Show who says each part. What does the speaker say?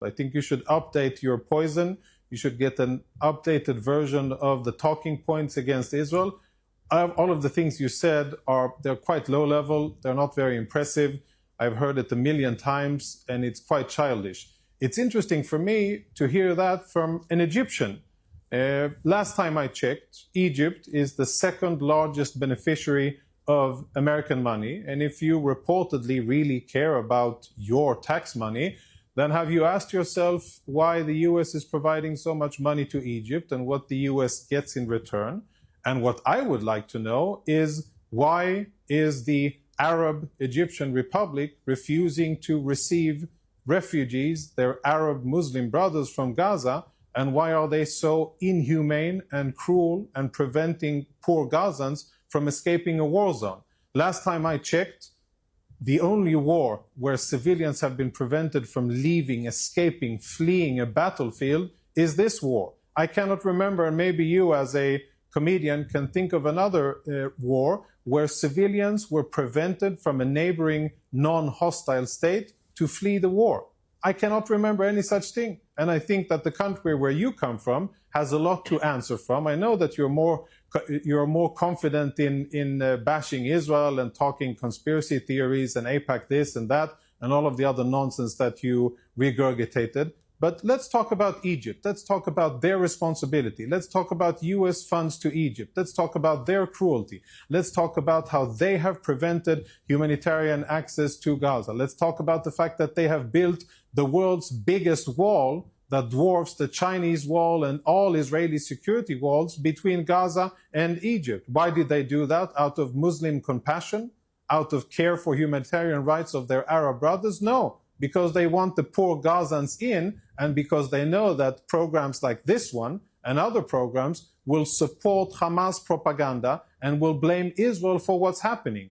Speaker 1: I think you should update your poison. You should get an updated version of the talking points against Israel. All of the things you said they're quite low level. They're not very impressive. I've heard it a million times, and it's quite childish. It's interesting for me to hear that from an Egyptian. Last time I checked, Egypt is the second largest beneficiary of American money. And if you reportedly really care about your tax money, then have you asked yourself why the US is providing so much money to Egypt and what the US gets in return? And what I would like to know is, why is the Arab Egyptian Republic refusing to receive refugees, their Arab Muslim brothers from Gaza, and why are they so inhumane and cruel and preventing poor Gazans from escaping a war zone? Last time I checked, the only war where civilians have been prevented from leaving, escaping, fleeing a battlefield is this war. I cannot remember, and maybe you as a comedian can think of another war where civilians were prevented from a neighboring non-hostile state to flee the war. I cannot remember any such thing. And I think that the country where you come from has a lot to answer from. I know that you're more confident in bashing Israel and talking conspiracy theories and AIPAC this and that and all of the other nonsense that you regurgitated. But let's talk about Egypt. Let's talk about their responsibility. Let's talk about US funds to Egypt. Let's talk about their cruelty. Let's talk about how they have prevented humanitarian access to Gaza. Let's talk about the fact that they have built the world's biggest wall that dwarfs the Chinese wall and all Israeli security walls between Gaza and Egypt. Why did they do that? Out of Muslim compassion? Out of care for humanitarian rights of their Arab brothers? No, because they want the poor Gazans in, and because they know that programs like this one and other programs will support Hamas propaganda and will blame Israel for what's happening.